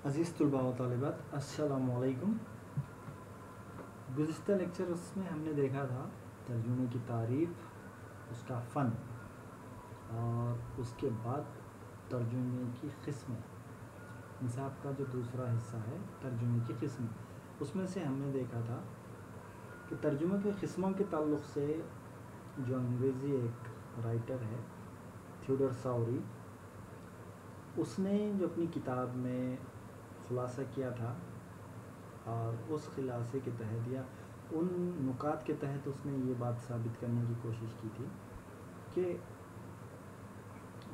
अज़ीज़ तलबा व तालिबात, अस्सलामु अलैकुम। गुज़िश्ता लेक्चर्स में हमने देखा था तर्जुमे की तारीफ़, उसका फ़न और उसके बाद तर्जुमे की क़िस्में। निसाब का जो दूसरा हिस्सा है तर्जुमे की क़िस्में, उसमें से हमने देखा था कि तर्जुमे की क़िस्मों के ताल्लुक़ से जो अंग्रेज़ी एक राइटर है थियोडोर सावरी, उसने जो अपनी किताब में ख़ुलासा किया था और उस ख़ुलासे के तहत या उन नुकात के तहत उसने ये बात साबित करने की कोशिश की थी कि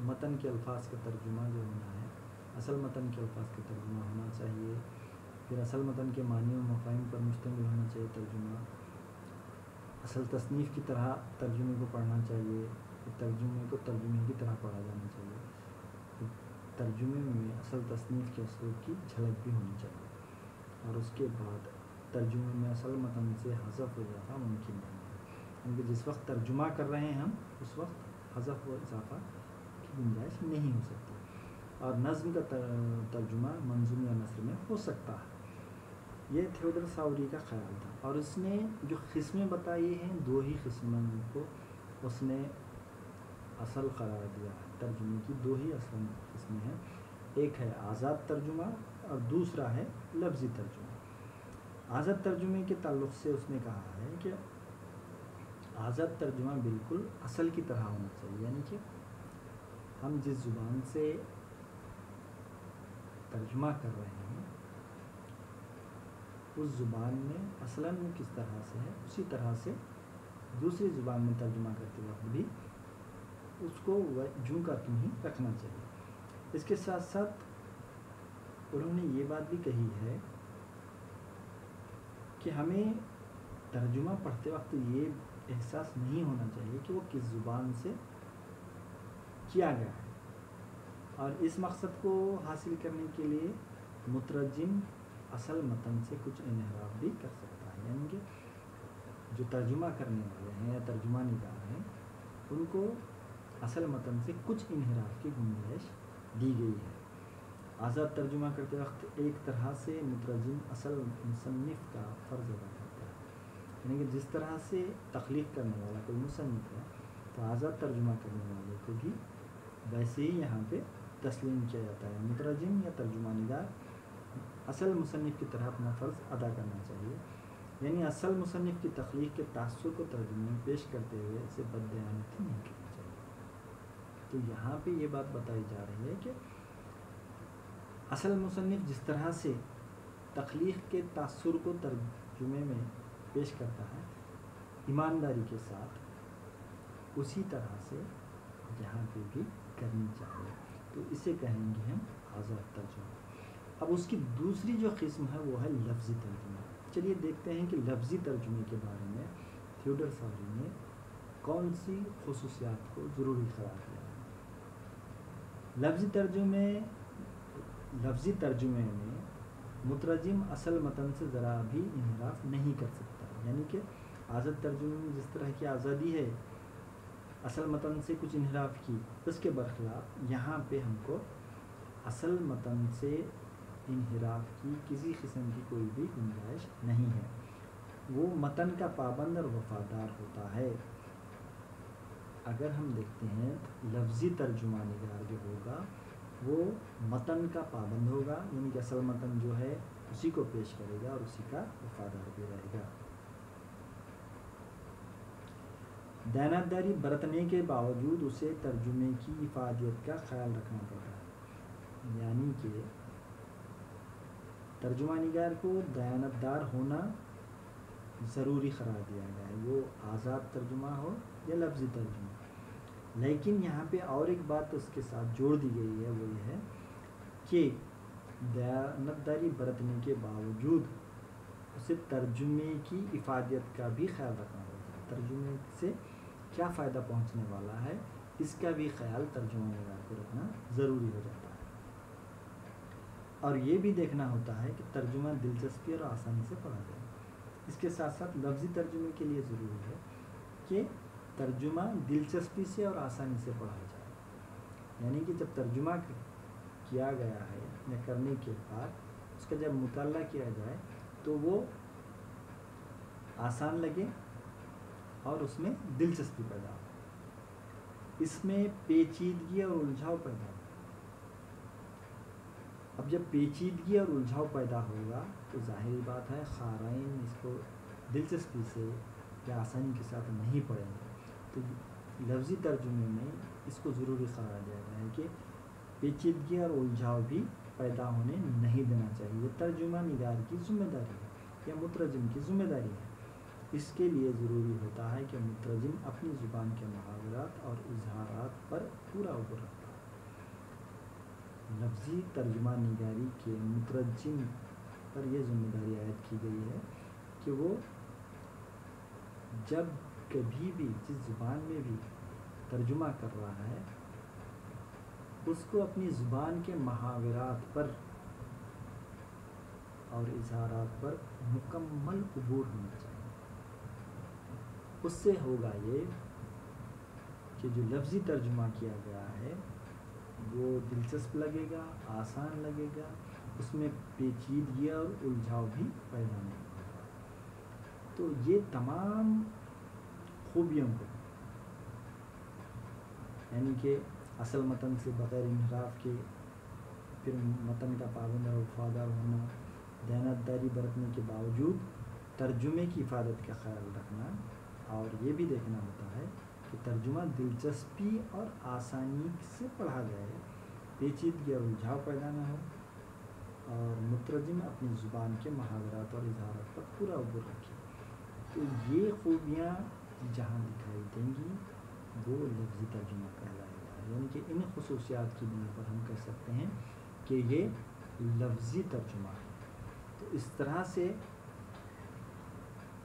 मतन के अल्फाज का तर्जुमा जो होना है, असल मतन के अल्फाज का तर्जुमा होना चाहिए, फिर असल मतन के मानी व मफ़ाहिम पर मुश्तमिल होना चाहिए तर्जुमा, असल तसनीफ़ की तरह तर्जुमे को पढ़ना चाहिए, तर्जुमे को तर्जुमे की तरह पढ़ा जाना चाहिए, तर्जुमे में असल तसनीफ़ के उसलूब की झलक भी होनी चाहिए, और उसके बाद तर्जुमे में असल मतन से हज़फ व इज़ाफ़ा मुमकिन नहीं है, क्योंकि जिस वक्त तर्जुमा कर रहे हैं हम उस वक्त हज़फ व इज़ाफ़ा की गुंजाइश नहीं हो सकती, और नज़्म का तर्जुमा मंज़ूम या नस्र में हो सकता है। ये थियोडोर सावरी का ख़याल था, और उसने जो क़िस्में बताई हैं दो ही क़िस्मों को उसने असल करार दिया है। तर्जुमे की दो ही असल क़िस्में हैं, एक है आज़ाद तर्जुमा और दूसरा है लफ्ज़ी तर्जुमा। आज़ाद तर्जुमे के ताल्लुक़ से उसने कहा है कि आज़ाद तर्जुमा बिल्कुल असल की तरह होना चाहिए, यानी कि हम जिस ज़ुबान से तर्जुमा कर रहे हैं उस ज़ुबान में असलन में किस तरह से है उसी तरह से दूसरी ज़ुबान में तर्जुमा करते वक्त भी उसको जूं का त्यों ही रखना चाहिए। इसके साथ साथ उन्होंने ये बात भी कही है कि हमें तर्जुमा पढ़ते वक्त ये एहसास नहीं होना चाहिए कि वो किस ज़ुबान से किया गया है, और इस मकसद को हासिल करने के लिए मुतरजिम असल मतन से कुछ इन्हिराफ भी कर सकता है, यानी कि जो तर्जुमा करने वाले हैं या तर्जुमा निगार हैं उनको असल मतन से कुछ इन्हिराफ की गुंजाइश दी गई है। आज़ाद तर्जुमा करते वक्त एक तरह से मुतरजिम असल मुसन्निफ़ का फ़र्ज़ अदा करता है, यानी कि जिस तरह से तख्लीक़ करने वाला कोई मुसन्निफ़ है तो आज़ाद तर्जुमा करने वाले को भी वैसे ही यहाँ पे तस्लीम किया जाता है। मुतरजिम या तर्जुमा निगार असल मुसन्निफ़ की तरह अपना फ़र्ज़ अदा करना चाहिए, यानी असल मुसन्निफ़ की तख्लीक़ के तासुर को तर्जुमे में पेश करते हुए इसे बदबयानती नहीं करनी चाहिए। तो यहाँ पे ये बात बताई जा रही है कि असल मुसन्निफ़ जिस तरह से तख्लीक़ के तासुर को तर्जुमे में पेश करता है ईमानदारी के साथ, उसी तरह से यहाँ पे भी करनी चाहिए, तो इसे कहेंगे हम आज़ाद तर्जुमा। अब उसकी दूसरी जो क़िस्म है वो है लफ्ज़ी तर्जुमा। चलिए देखते हैं कि लफ्ज़ी तर्जुमे के बारे में थियोडोर सावरी ने कौन सी ख़ुसूसियात को ज़रूरी करार दिया है। लफ्ज़ी तर्जुमे में मुतरजिम असल मतन से ज़रा भी इन्हिराफ नहीं कर सकता, यानी कि आज़ाद तर्जुमे में जिस तरह की आज़ादी है असल मतन से कुछ इन्हिराफ की, उसके बरखिलाफ़ यहाँ पे हमको असल मतन से इन्हिराफ की किसी किस्म की कोई भी गुंजाइश नहीं है। वो मतन का पाबंद और वफ़ादार होता है। अगर हम देखते हैं लफ्ज़ी तर्जुमा निगार जो होगा वो मतन का पाबंद होगा, यानी कि असल मतन जो है उसी को पेश करेगा और उसी का वफ़ादार भी रहेगा। दयानतदारी बरतने के बावजूद उसे तर्जुमे की इफादियत का ख्याल रखना पड़ता है, यानी कि तर्जुमा निगार को दयानतदार होना ज़रूरी करार दिया गया है, वो आज़ाद तर्जुमा हो या लफ्ज़ी तर्जुमा। लेकिन यहाँ पे और एक बात उसके साथ जोड़ दी गई है, वो ये है कि दयानतदारी बरतने के बावजूद उसे तर्जुमे की इफादियत का भी ख्याल रखना पड़ता है। तर्जुमे से क्या फ़ायदा पहुँचने वाला है इसका भी ख्याल तर्जुमा निगार को रखना ज़रूरी हो जाता है, और ये भी देखना होता है कि तर्जुमा दिलचस्पी और आसानी से पढ़ा जाए। इसके साथ साथ लफ्ज़ी तर्जुमे के लिए ज़रूरी है कि तर्जुमा दिलचस्पी से और आसानी से पढ़ा जाए, यानी कि जब तर्जुमा किया गया है یا کرنے کے بعد اس کا جب مطالعہ کیا جائے تو وہ آسان لگے اور اس میں دلچسپی پیدا ہو، اس میں پیچیدگی اور الجھاؤ پیدا ہو۔ اب جب پیچیدگی اور الجھاؤ پیدا ہوگا تو ظاہری بات ہے قارئین اس کو دلچسپی سے یا آسانی کے ساتھ نہیں پڑھیں گے۔ تو لفظی ترجمے میں اس کو ضروری قرار دیا گیا ہے کہ پیچیدگی اور الجھاؤ بھی پیدا ہونے نہیں دینا چاہیے۔ یہ ترجمہ نگار کی ذمہ داری ہے یا مترجم کی ذمہ داری ہے۔ اس کے لیے ضروری ہوتا ہے کہ مترجم اپنی زبان کے محاورات اور اظہارات پر پورا عبور رکھتا ہے۔ لفظی ترجمہ نگاری کے مترجم پر یہ ذمہ داری عائد کی گئی ہے کہ وہ جب کبھی بھی جس زبان میں بھی ترجمہ کر رہا ہے اس کو اپنی زبان کے محاورات پر اور اظہارات پر مکمل عبور ہونا چاہیے۔ اس سے ہوگا یہ کہ جو لفظی ترجمہ کیا گیا ہے وہ دلچسپ لگے گا، آسان لگے گا، اس میں پیچیدگی اور الجھاؤ بھی پیدا نہیں ہوگا۔ تو یہ تمام خوبیوں کو، یعنی کہ اصل متن سے بغیر انحراف کے، پھر متن کا پابند اور وفادار ہونا، دیانتداری برتنے کے باوجود ترجمے کی حفاظت کا خیال رکھنا، اور یہ بھی دیکھنا ہوتا ہے کہ ترجمہ دلچسپی اور آسانی سے پڑھا جائے، پیچیدگی اور الجھاؤ پیدا نہ ہو، اور مترجم اپنی زبان کے محاورات اور اظہارات پر پورا عبور رکھے۔ تو یہ خوبیاں جہاں دکھائی دیں گی وہ لفظی ترجمہ کہلائے گا، یعنی کہ ان خصوصیات کی بنا پر ہم کہہ سکتے ہیں کہ یہ لفظی ترجمہ ہے۔ تو اس طرح سے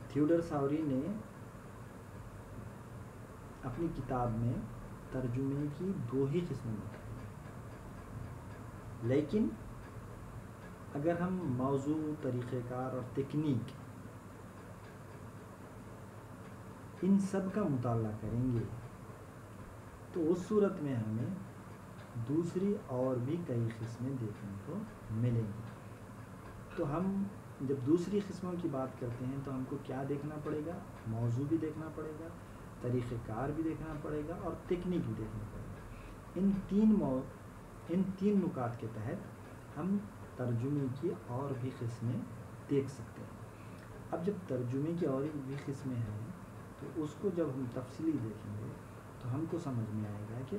تھیوڈر ساوری نے اپنی کتاب میں ترجمے کی دو ہی قسمیں بتائی، لیکن اگر ہم موضوع، طریقہ کار اور تکنیک ان سب کا مطالعہ کریں گے تو اس صورت میں ہمیں دوسری اور بھی کئی قسمیں دیکھنے کو ملیں گی۔ تو ہم جب دوسری قسموں کی بات کرتے ہیں تو ہم کو کیا دیکھنا پڑے گا؟ موضوع بھی دیکھنا پڑے گا، طریقہ کار بھی دیکھنا پڑے گا، اور تکنیک بھی دیکھنا پڑے گا۔ ان تین نکات کے تحت ہم ترجمے کی اور بھی قسمیں دیکھ سکتے ہیں۔ اب جب ترجمے کی اور بھی قسمیں ہیں تو اس کو جب ہم تفصیلی دیکھیں گے تو ہم کو سمجھ میں آئے گا کہ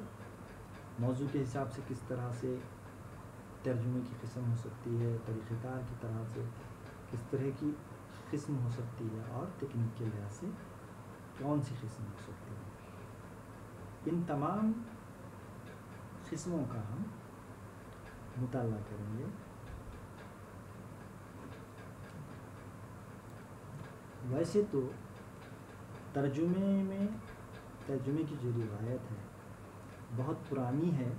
موضوع کے حساب سے کس طرح سے ترجمے کی قسم ہو سکتی ہے، طریقہ کار کی طرح سے کس طرح کی قسم ہو سکتی ہے، اور تکنیک کے لحاظ سے کون سی قسم ہو سکتی ہے۔ ان تمام قسموں کا ہم مطالعہ کریں گے۔ ویسے تو ترجمے کی جو روایت ہے بہت پرانی ہے،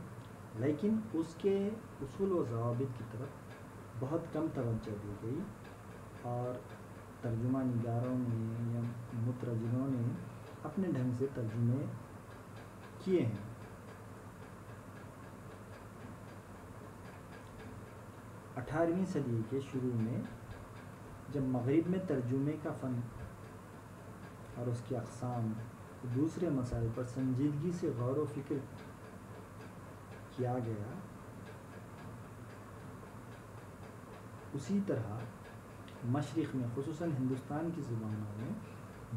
لیکن اس کے اصول و ضوابط کی طرف بہت کم توجہ دی گئی، اور ترجمہ نگاروں نے یا مترجموں نے اپنے ڈھنگ سے ترجمے کیے ہیں۔ 18ویں صدی کے شروع میں جب مغرب میں ترجمے کا فن اور اس کی اقسام، دوسرے مسائل پر سنجیدگی سے غور و فکر کیا گیا، اسی طرح مشرق میں خصوصاً ہندوستان کی زبانوں میں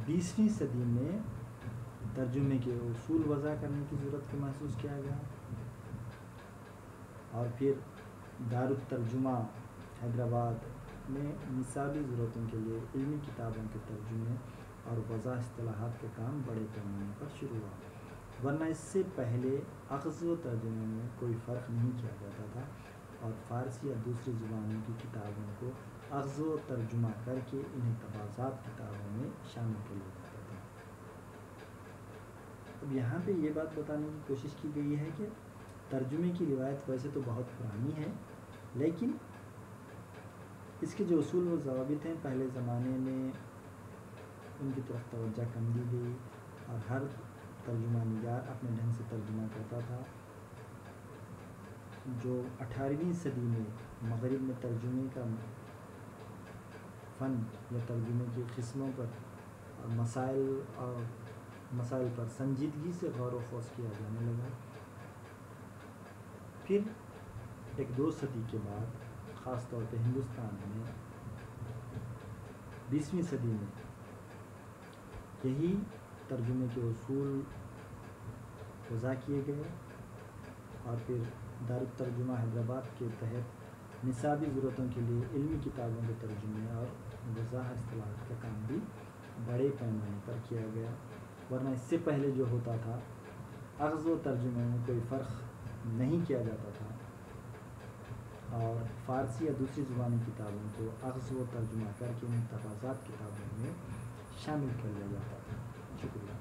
20ویں صدی میں ترجمے کے اصول وضع کرنے کی ضرورت کو محسوس کیا گیا، اور پھر دارالترجمہ حیدرآباد میں نصابی ضرورتوں کے لیے علمی کتابوں کے ترجمے اور وضع اصطلاحات کا کام بڑے پیمانے پر شروع ہوا، ورنہ اس سے پہلے اخذ و ترجمے میں کوئی فرق نہیں کیا جاتا تھا، اور فارسی یا دوسری زبانوں کی کتابوں کو اخذ و ترجمہ کر کے انہیں تبادلات کتابوں میں شامل کر لیا جاتا تھا۔ اب یہاں پہ یہ بات بتانے کی کوشش کی گئی ہے کہ ترجمے کی روایت ویسے تو بہت پرانی ہے، لیکن اس کے جو اصول و ضوابط ہیں پہلے زمانے میں ان کی طرف توجہ کم دی گئی، اور ہر ترجمہ نگار اپنے ڈھنگ سے ترجمہ کرتا تھا، جو 18ویں صدی میں مغرب میں ترجمے کا فن یا ترجمے کی قسموں پر مسائل پر سنجیدگی سے غور و خوض کیا جانے لگا، پھر ایک 2 صدی کے بعد خاص طور پہ ہندوستان میں 20ویں صدی میں یہی ترجمے کے اصول وضع کیے گئے، اور پھر دارالترجمہ حیدرآباد کے تحت نصابی ضرورتوں کے لیے علمی کتابوں کے ترجمے اور وضاح اصطلاحات کا کام بھی بڑے پیمانے پر کیا گیا، ورنہ اس سے پہلے جو ہوتا تھا اخذ و ترجمے میں کوئی فرق نہیں کیا جاتا تھا، اور فارسی یا دوسری زبانی کتابوں کو اخذ و ترجمہ کر کے متفاضات کتابوں میں شامل کر لیا جاتا تھا۔ شکریہ۔